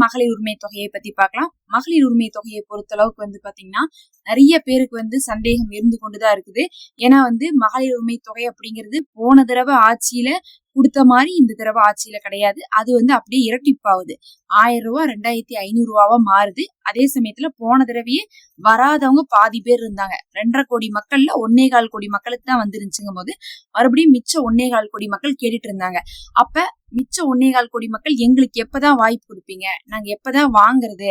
மகளிர் உரிமை தொகையை பத்தி பார்க்கலாம். மகளிர் உரிமை தொகையை பொறுத்த அளவுக்கு பாத்தீங்கன்னா நிறைய பேருக்கு சந்தேகம் இருந்து கொண்டுதான் இருக்குது. ஏன்னா மகளிர் உரிமை தொகை அப்படிங்கிறது போன தடவை ஆட்சியில கொடுத்த மாதிரி இந்த தடவை ஆட்சியில கிடையாது. அது அப்படியே இரட்டிப்பாகுது. 1000 ரூபாய் 2500 ரூபாவா மாறுது. அதே சமயத்துல போன தடவையே வராதவங்க பாதி பேர் இருந்தாங்க. 2.5 கோடி மக்கள்ல 1.25 கோடி மக்களுக்கு தான் வந்துருந்துச்சுங்கும் போது மறுபடியும் மிச்சம் 1.25 கோடி மக்கள் கேட்டுட்டு இருந்தாங்க. அப்ப மிச்சம் 1.25 கோடி மக்கள் எங்களுக்கு எப்பதான் வாய்ப்பு கொடுப்பீங்க, நாங்க எப்பதான் வாங்குறது,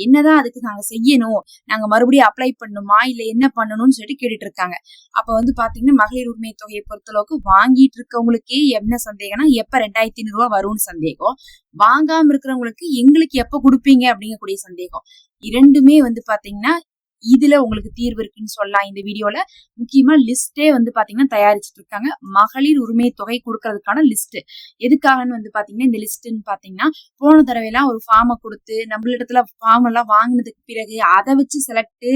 என்னதான் அதுக்கு நாங்க செய்யணும், நாங்க மறுபடியும் அப்ளை பண்ணணுமா இல்ல என்ன பண்ணணும்னு சொல்லிட்டு கேட்டுட்டு இருக்காங்க. அப்ப பாத்தீங்கன்னா மகளிர் உரிமை தொகையை பொறுத்தளவுக்கு வாங்கிட்டு இருக்கவங்களுக்கே என்ன சந்தேகம்னா எப்ப 2500 ரூபாய் வரும்னு சந்தேகம், வாங்காம இருக்கிறவங்களுக்கு எங்களுக்கு எப்ப கொடுப்பீங்க அப்படிங்கக்கூடிய சந்தேகம். இரண்டுமே பாத்தீங்கன்னா இதுல உங்களுக்கு தீர்வு இருக்குன்னு சொல்லலாம். இந்த வீடியோல முக்கியமா லிஸ்டே பாத்தீங்கன்னா தயாரிச்சுட்டு இருக்காங்க. மகளிர் உரிமை தொகை கொடுக்கறதுக்கான லிஸ்ட் எதுக்காகன்னு பாத்தீங்கன்னா இந்த லிஸ்ட்ன்னு பாத்தீங்கன்னா போன தடவை எல்லாம் ஒரு ஃபார்மை கொடுத்து நம்மளிடத்துல ஃபார்ம் எல்லாம் வாங்கினதுக்கு பிறகு அதை வச்சு செலக்ட்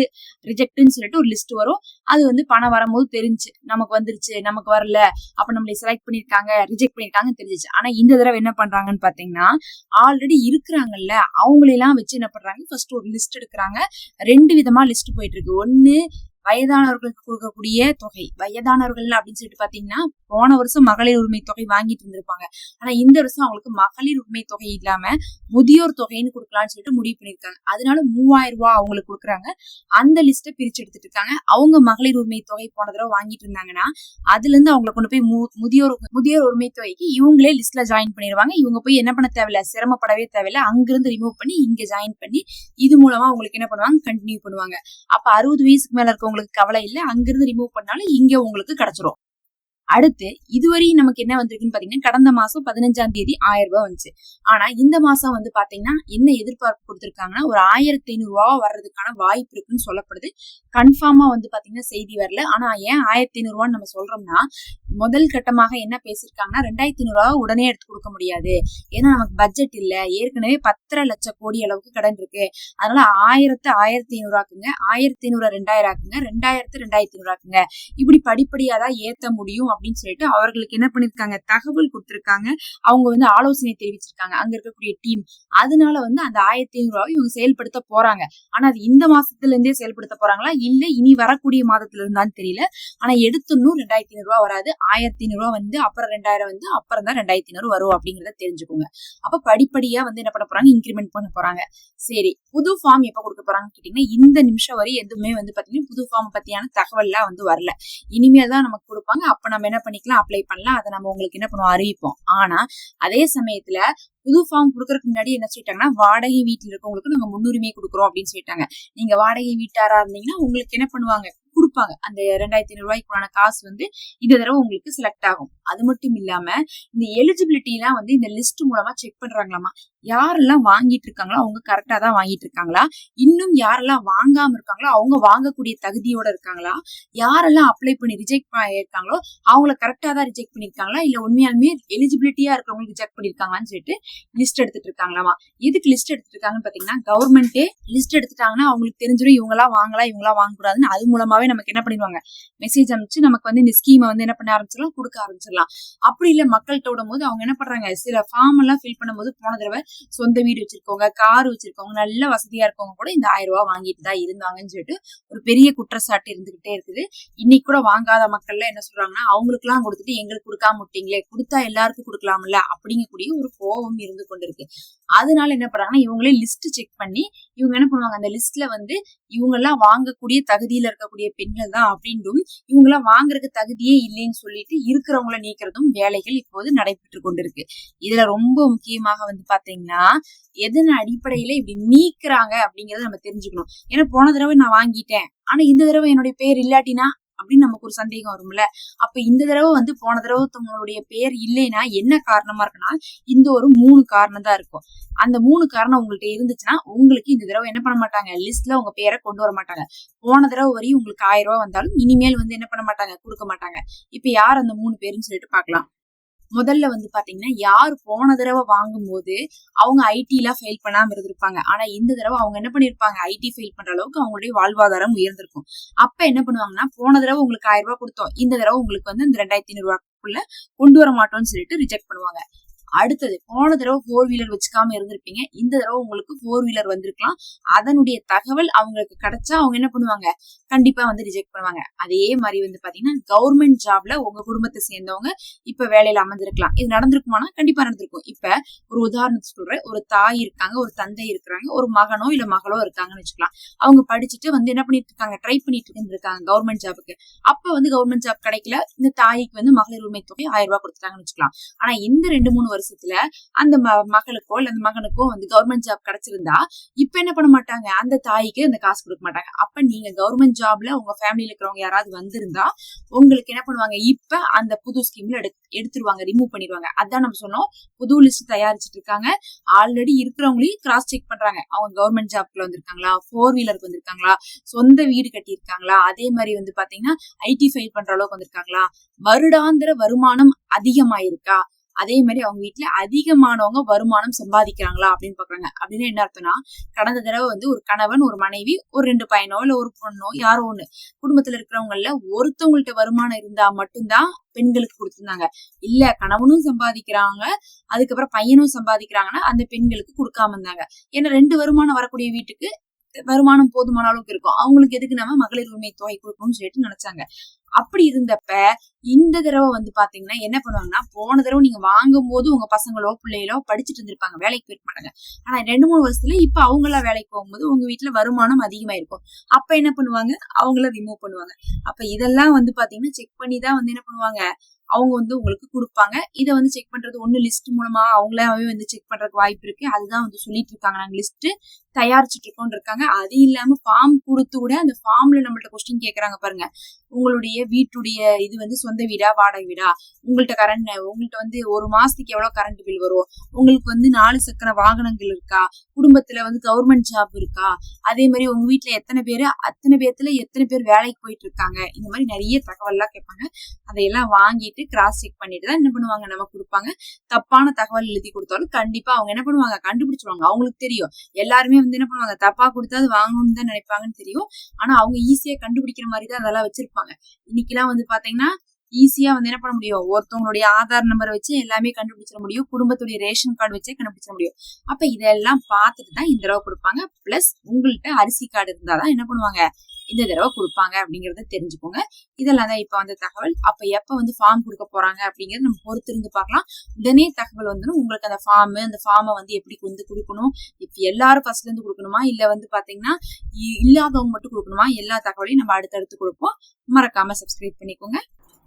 ரிஜெக்ட்னு சொல்லிட்டு ஒரு லிஸ்ட் வரும். அது பணம் வரும்போது தெரிஞ்சு நமக்கு வந்துருச்சு, நமக்கு வரல, அப்ப நம்மளை செலக்ட் பண்ணிருக்காங்க, ரிஜெக்ட் பண்ணிருக்காங்கன்னு தெரிஞ்சிச்சு. ஆனா இந்த தடவை என்ன பண்றாங்கன்னு பாத்தீங்கன்னா ஆல்ரெடி இருக்கிறாங்கல்ல அவங்களெல்லாம் வச்சு என்ன பண்றாங்க, ஃபர்ஸ்ட் ஒரு லிஸ்ட் எடுக்கிறாங்க. 2 விதமா லிஸ்ட் போயிட்டு இருக்கு. ஒண்ணு வயதானவர்களுக்கு கொடுக்கக்கூடிய தொகை. வயதானவர்கள் அப்படின்னு சொல்லிட்டு பாத்தீங்கன்னா போன வருஷம் மகளிர் உரிமை தொகை வாங்கிட்டு இருந்திருப்பாங்க. ஆனா இந்த வருஷம் அவங்களுக்கு மகளிர் உரிமை தொகை இல்லாம முதியோர் தொகைன்னு கொடுக்கலாம்னு சொல்லிட்டு முடிவு பண்ணிருக்காங்க. அதனால 3000 ரூபாய் அவங்களுக்கு கொடுக்குறாங்க. அந்த லிஸ்ட பிரிச்சு எடுத்துட்டு இருக்காங்க. அவங்க மகளிர் உரிமை தொகை போன தடவை வாங்கிட்டு இருந்தாங்கன்னா அதுல இருந்து அவங்களை கொண்டு போய் முதியோர் உரிமை தொகைக்கு இவங்களே லிஸ்ட்ல ஜாயின் பண்ணிடுவாங்க. இவங்க போய் என்ன பண்ண தேவையில்ல, சிரமப்படவே தேவையில்ல. அங்கிருந்து ரிமூவ் பண்ணி இங்க ஜாயின் பண்ணி இது மூலமா அவங்களுக்கு என்ன பண்ணுவாங்க, கண்டினியூ பண்ணுவாங்க. அப்ப 60 வயசுக்கு மேல இருக்கவங்களுக்கு கவலை இல்ல, அங்கிருந்து ரிமூவ் பண்ணாலும் இங்க உங்களுக்கு கிடைச்சிரும். அடுத்து இதுவரையும் நமக்கு என்ன வந்திருக்குன்னு பாத்தீங்கன்னா கடந்த மாசம் 15ஆம் தேதி 1000 ரூபாய் வந்துச்சு. ஆனா இந்த மாசம் பாத்தீங்கன்னா என்ன எதிர்பார்ப்பு கொடுத்திருக்காங்கன்னா ஒரு 1500 ரூபாய் வர்றதுக்கான வாய்ப்பு இருக்குன்னு சொல்லப்படுது. கன்ஃபார்மா பாத்தீங்கன்னா செய்தி வரல. ஆனா ஏன் 1500 ரூபான்னு நம்ம சொல்றோம்னா முதல் கட்டமாக என்ன பேசிருக்காங்கன்னா 2500 ரூபாய் உடனே எடுத்து கொடுக்க முடியாது, ஏன்னா நமக்கு பட்ஜெட் இல்ல, ஏற்கனவே 10 லட்சம் கோடி அளவுக்கு கடன் இருக்கு, அதனால 1500 ஆக்குங்க, 1500 2000 ஆக்குங்க, 2000 2500 ஆக்குங்க, இப்படி படிப்படியா தான் ஏத்த முடியும் அப்படின்னு சொல்லிட்டு அவர்களுக்கு என்ன பண்ணிருக்காங்க, தகவல் கொடுத்திருக்காங்க. அவங்க ஆலோசனை தெரிவிச்சிருக்காங்க அங்க இருக்கக்கூடிய டீம். அதனால அந்த 1500 ரூபாய் இவங்க செயல்படுத்த போறாங்க. ஆனா அது இந்த மாசத்துல இருந்தே செயல்படுத்த போறாங்களா இல்ல இனி வரக்கூடிய மாதத்துல இருந்தான்னு தெரியல. ஆனா எடுத்துன்னும் 2500 ரூபாய் வராது. 1500 ரூபாய் அப்புறம் 2000 அப்புறம் தான் 2500 வரும் அப்படிங்கறத தெரிஞ்சுக்கோங்க. அப்ப படிப்படியா என்ன பண்ண போறாங்க, இன்கிரிமெண்ட் பண்ண போறாங்க. சரி, புது ஃபார்ம் எப்ப கொடுக்க போறாங்கன்னு கேட்டீங்கன்னா இந்த நிமிஷம் வரை எதுவுமே பாத்தீங்கன்னா புது ஃபார்ம் பத்தியான தகவல் எல்லாம் வரல. இனிமேல் தான் நமக்கு கொடுப்பாங்க. அப்ப நம்ம என்ன பண்ணிக்கலாம், அப்ளை பண்ணலாம். அதை நம்ம உங்களுக்கு என்ன பண்ணுவோம், அறிவிப்போம். ஆனா அதே சமயத்துல புது ஃபார்ம் கொடுக்கறதுக்கு முன்னாடி என்ன சொல்லிட்டாங்கன்னா வாடகை வீட்டுல இருக்கவங்களுக்கு நாங்க முன்னுரிமை கொடுக்குறோம் அப்படின்னு சொல்லிட்டாங்க. நீங்க வாடகை வீட்டாரா இருந்தீங்கன்னா உங்களுக்கு என்ன பண்ணுவாங்க, கொடுப்பாங்க. அந்த 2500 ரூபாய்க்குள்ளான காசு இந்த தடவை உங்களுக்கு செலக்ட் ஆகும். அது மட்டும் இல்லாம இந்த எலிஜிபிலிட்டி எல்லாம் இந்த லிஸ்ட் மூலமா செக் பண்றாங்களாமா. யாரெல்லாம் வாங்கிட்டு இருக்காங்களோ அவங்க கரெக்டா தான் வாங்கிட்டு இருக்காங்களா, இன்னும் யாரெல்லாம் வாங்காம இருக்காங்களோ அவங்க வாங்கக்கூடிய தகுதியோட இருக்காங்களா, யாரெல்லாம் அப்ளை பண்ணி ரிஜெக்ட் பண்ணிருக்காங்களோ அவங்கள கரெக்டா தான் ரிஜெக்ட் பண்ணிருக்காங்களா, இல்ல உண்மையாலுமே எலிஜிபிலிட்டியா இருக்கிறவங்க ரிஜெக்ட் பண்ணிருக்காங்கன்னு சொல்லிட்டு லிஸ்ட் எடுத்துட்டு இருக்காங்களாமா. எதுக்கு லிஸ்ட் எடுத்துட்டு இருக்காங்கன்னு பாத்தீங்கன்னா கவர்மெண்டே லிஸ்ட் எடுத்துட்டாங்கன்னா அவங்களுக்கு தெரிஞ்சிடும் இவங்க எல்லாம் வாங்கலாம் இவங்க எல்லாம் வாங்கக்கூடாதுன்னு. அது மூலமாவே நமக்கு என்ன பண்ணிடுவாங்க, மெசேஜ் அனுப்பிச்சு நமக்கு இந்த ஸ்கீமை என்ன பண்ண ஆரம்பிச்சிடலாம், கொடுக்க ஆரம்பிச்சிடலாம். அப்படி இல்ல மக்கள்கிட்ட விடும் போது அவங்க என்ன பண்றாங்க, சில ஃபார்ம் எல்லாம் ஃபில் பண்ணும்போது போன தடவை சொந்த வீடு வச்சிருக்கவங்க, கார் வச்சிருக்கவங்க, நல்ல வசதியா இருக்கவங்க கூட இந்த 1000 ரூபாய் வாங்கிட்டு தான் இருந்தாங்கன்னு சொல்லிட்டு ஒரு பெரிய குற்றச்சாட்டு இருந்துகிட்டே இருக்குது. இன்னைக்கு கூட வாங்காத மக்கள்ல என்ன சொல்றாங்கன்னா அவங்களுக்கு எல்லாம் கொடுத்துட்டு எங்களுக்கு கொடுக்காம விட்டீங்களே, கொடுத்தா எல்லாருக்கும் கொடுக்கலாம்ல அப்படிங்கக்கூடிய ஒரு கோபம் இருந்து கொண்டிருக்கு. அதனால என்ன பண்றாங்கன்னா இவங்களே லிஸ்ட் செக் பண்ணி இவங்க என்ன பண்ணுவாங்க, அந்த லிஸ்ட்ல இவங்க எல்லாம் வாங்கக்கூடிய தகுதியில இருக்கக்கூடிய பெண்கள் தான் அப்படின்றும் இவங்க எல்லாம் வாங்குறதுக்கு தகுதியே இல்லைன்னு சொல்லிட்டு இருக்கிறவங்கள நீக்கிறதும் வேலைகள் இப்போது நடைபெற்று கொண்டிருக்கு. இதுல ரொம்ப முக்கியமாக பாத்தீங்கன்னா எதன் அடிப்படையில இப்படி நீக்கிறாங்க அப்படிங்கறத நம்ம தெரிஞ்சுக்கணும். ஏன்னா போன தடவை நான் வாங்கிட்டேன் ஆனா இந்த தடவை என்னுடைய பேர் இல்லாட்டினா அப்படின்னு நமக்கு ஒரு சந்தேகம் வரும்ல. அப்ப இந்த தடவை போன தடவை உங்களுடைய பேர் இல்லைன்னா என்ன காரணமா இருக்குன்னா இந்த ஒரு 3 காரணம் தான் இருக்கும். அந்த 3 காரணம் உங்கள்ட்ட இருந்துச்சுன்னா உங்களுக்கு இந்த தடவை என்ன பண்ண மாட்டாங்க, லிஸ்ட்ல உங்க பேரை கொண்டு வர மாட்டாங்க. போன தடவை வரையும் உங்களுக்கு 1000 ரூபாய் வந்தாலும் இனிமேல் என்ன பண்ண மாட்டாங்க, கொடுக்க மாட்டாங்க. இப்ப யார் அந்த 3 பேருன்னு சொல்லிட்டு பாக்கலாம். முதல்ல பாத்தீங்கன்னா யார் போன தடவை வாங்கும் போது அவங்க ஐடி எல்லாம் ஃபெயில் பண்ணாம இருந்திருப்பாங்க. ஆனா இந்த தடவை அவங்க என்ன பண்ணிருப்பாங்க, ஐடி ஃபெயில் பண்ற அளவுக்கு அவங்களுடைய வாழ்வாதாரம் உயர்ந்திருக்கும். அப்ப என்ன பண்ணுவாங்கன்னா போன தடவை உங்களுக்கு 1000 ரூபாய் கொடுத்தோம், இந்த தடவை உங்களுக்கு அந்த 2500 ரூபாய்க்குள்ள கொண்டு வர மாட்டோம்னு சொல்லிட்டு ரிஜெக்ட் பண்ணுவாங்க. அடுத்தது போன தடவை 4 வீலர் வச்சுக்காம இருந்திருப்பீங்க. இந்த தடவை உங்களுக்கு 4 வீலர் வந்திருக்கலாம். அதனுடைய தகவல் அவங்களுக்கு கிடைச்சா அவங்க என்ன பண்ணுவாங்க, கண்டிப்பா வந்து ரிஜெக்ட் பண்ணுவாங்க. அதே மாதிரி வந்து பாத்தீங்கன்னா கவர்மெண்ட் ஜாப்ல உங்க குடும்பத்தை சேர்ந்தவங்க இப்ப வேலையில அமர்ந்திருக்கலாம். இது நடந்திருக்குமானா கண்டிப்பா நடந்திருக்கும். இப்ப ஒரு உதாரணத்துக்கு சொல்றேன். ஒரு தாய் இருக்காங்க, ஒரு தந்தை இருக்கிறாங்க, ஒரு மகனோ இல்ல மகளோ இருக்காங்கன்னு வச்சுக்கலாம். அவங்க படிச்சுட்டு வந்து என்ன பண்ணிட்டு இருக்காங்க, ட்ரை பண்ணிட்டு இருக்காங்க கவர்மெண்ட் ஜாபுக்கு. அப்ப வந்து கவர்மெண்ட் ஜாப் கிடைக்கல. இந்த தாய்க்கு வந்து மகளிர் உரிமை தொகை 1000 ரூபாய் கொடுத்துட்டாங்கன்னு வச்சுக்கலாம். ஆனா இந்த 2-3 வருஷத்துல அந்த மகளுக்கோ இல்ல அந்த மகனுக்கோ வந்து கவர்மெண்ட் ஜாப் கிடைச்சிருந்தா இப்ப என்ன பண்ண மாட்டாங்க, அந்த தாய்க்கு அந்த காசு கொடுக்க மாட்டாங்க. அப்ப நீங்க கவர்மெண்ட் ஜாப்ல உங்க ஃபேமிலியில இருக்கிறவங்க யாராவது வந்திருந்தா உங்களுக்கு என்ன பண்ணுவாங்க, இப்ப அந்த புது ஸ்கீம்ல எடுத்துருவாங்க, ரிமூவ் பண்ணிடுவாங்க. அதான் நம்ம சொன்னோம், புது லிஸ்ட் தயாரிச்சுட்டு இருக்காங்க. ஆல்ரெடி இருக்கிறவங்களையும் கிராஸ் செக் பண்றாங்க. அவங்க கவர்மெண்ட் ஜாப்ல வந்திருக்காங்களா, 4 வீலருக்கு வந்திருக்காங்களா, சொந்த வீடு கட்டியிருக்காங்களா, அதே மாதிரி வந்து பாத்தீங்கன்னா ஐடி ஃபைல் பண்ற அளவுக்கு வந்திருக்காங்களா, வருடாந்திர வருமானம் அதிகமாயிருக்கா, அதே மாதிரி அவங்க வீட்டுல அதிகமானவங்க வருமானம் சம்பாதிக்கிறாங்களா அப்படின்னு பாக்குறாங்க. அப்படின்னு என்ன அர்த்தம்னா, கடந்த தடவை வந்து ஒரு கணவன் ஒரு மனைவி ஒரு 2 பையனோ இல்ல ஒரு பொண்ணோ யாரோ ஒண்ணு குடும்பத்துல இருக்கிறவங்கல ஒருத்தவங்கள்ட்ட வருமானம் இருந்தா மட்டும்தான் பெண்களுக்கு கொடுத்திருந்தாங்க. இல்ல கணவனும் சம்பாதிக்கிறாங்க அதுக்கப்புறம் பையனும் சம்பாதிக்கிறாங்கன்னா அந்த பெண்களுக்கு கொடுக்காம இருந்தாங்க. ஏன்னா 2 வருமானம் வரக்கூடிய வீட்டுக்கு வருமானம் போதுமான அளவுக்கு இருக்கும். அவங்களுக்கு எதுக்கு நம்ம மகளிர் உரிமை தொகை கொடுக்கணும்னு சொல்லிட்டு நினைச்சாங்க. அப்படி இருந்தப்ப இந்த தடவை வந்து பாத்தீங்கன்னா என்ன பண்ணுவாங்கன்னா, போன தடவை நீங்க வாங்கும் போது உங்க பசங்களோ பிள்ளைகளோ படிச்சுட்டு இருந்திருப்பாங்க, வேலைக்கு போயிருக்க மாட்டாங்க. ஆனா 2-3 வருஷத்துல இப்ப அவங்களா வேலைக்கு போகும்போது உங்க வீட்டுல வருமானம் அதிகமாயிருக்கும். அப்ப என்ன பண்ணுவாங்க, அவங்கள ரிமூவ் பண்ணுவாங்க. அப்ப இதெல்லாம் வந்து பாத்தீங்கன்னா செக் பண்ணி தான் வந்து என்ன பண்ணுவாங்க, அவங்க வந்து உங்களுக்கு கொடுப்பாங்க. இதை வந்து செக் பண்றது ஒண்ணு லிஸ்ட் மூலமா அவங்களாவே வந்து செக் பண்றதுக்கு வாய்ப்பு இருக்கு. அதுதான் வந்து சொல்லிட்டு இருக்காங்க, நாங்க லிஸ்ட் தயாரிச்சுட்டு இருக்கோம் இருக்காங்க. அது இல்லாம ஃபார்ம் கொடுத்து கூட அந்த ஃபார்ம்ல நம்மள்ட்ட கொஸ்டின் கேக்குறாங்க பாருங்க, உங்களுடைய வீட்டுடைய இது வந்து சொந்த வீடா வாடகை வீடா, உங்கள்ட்ட வந்து ஒரு மாசத்துக்கு எவ்வளவு கரண்ட் பில் வரும், உங்களுக்கு வந்து 4 சக்கர வாகனங்கள் இருக்கா, குடும்பத்துல வந்து கவர்மெண்ட் ஜாப் இருக்கா, அதே மாதிரி உங்க வீட்டுல எத்தனை பேரு, அத்தனை பேர்த்துல எத்தனை பேர் வேலைக்கு போயிட்டு இருக்காங்க, இந்த மாதிரி நிறைய தகவல் எல்லாம் கேட்பாங்க. அதையெல்லாம் வாங்கிட்டு கிராஸ் செக் பண்ணிட்டு தான் என்ன பண்ணுவாங்க, நம்ம கொடுப்பாங்க. தப்பான தகவல் எழுதி கொடுத்தாலும் கண்டிப்பா அவங்க என்ன பண்ணுவாங்க, கண்டுபிடிச்சிருவாங்க. அவங்களுக்கு தெரியும், எல்லாருமே வந்து என்ன பண்ணுவாங்க, தப்பா கொடுத்தா அது வாங்கணும்னு தான் நினைப்பாங்கன்னு தெரியும். ஆனா அவங்க ஈஸியா கண்டுபிடிக்கிற மாதிரி தான் அதெல்லாம் வச்சிருப்பாங்க. இன்னைக்கெல்லாம் வந்து பாத்தீங்கன்னா ஈஸியா வந்து என்ன பண்ண முடியும், ஒருத்தவங்களுடைய ஆதார் நம்பரை வச்சு எல்லாமே கண்டுபிடிச்சிட முடியும், குடும்பத்துடைய ரேஷன் கார்டு வச்சே கண்டுபிடிச்சிட முடியும். அப்ப இதெல்லாம் பார்த்துட்டு தான் இந்த தடவை கொடுப்பாங்க. பிளஸ் உங்கள்கிட்ட அரிசி கார்டு இருந்தாதான் என்ன பண்ணுவாங்க, இந்த தடவை கொடுப்பாங்க அப்படிங்கறத தெரிஞ்சுக்கோங்க. இதெல்லாம் தான் இப்ப வந்து தகவல். அப்ப எப்ப வந்து ஃபார்ம் கொடுக்க போறாங்க அப்படிங்கறது நம்ம பொறுத்து இருந்து பார்க்கலாம். உடனே தகவல் வந்துடும் உங்களுக்கு. அந்த ஃபார்மை வந்து எப்படி வந்து கொடுக்கணும், இப்ப எல்லாரும் ஃபர்ஸ்ட்ல இருந்து கொடுக்கணுமா இல்ல வந்து பாத்தீங்கன்னா இல்லாதவங்க மட்டும் கொடுக்கணுமா, எல்லா தகவலையும் நம்ம அடுத்தடுத்து கொடுப்போம். மறக்காம சப்ஸ்கிரைப் பண்ணிக்கோங்க.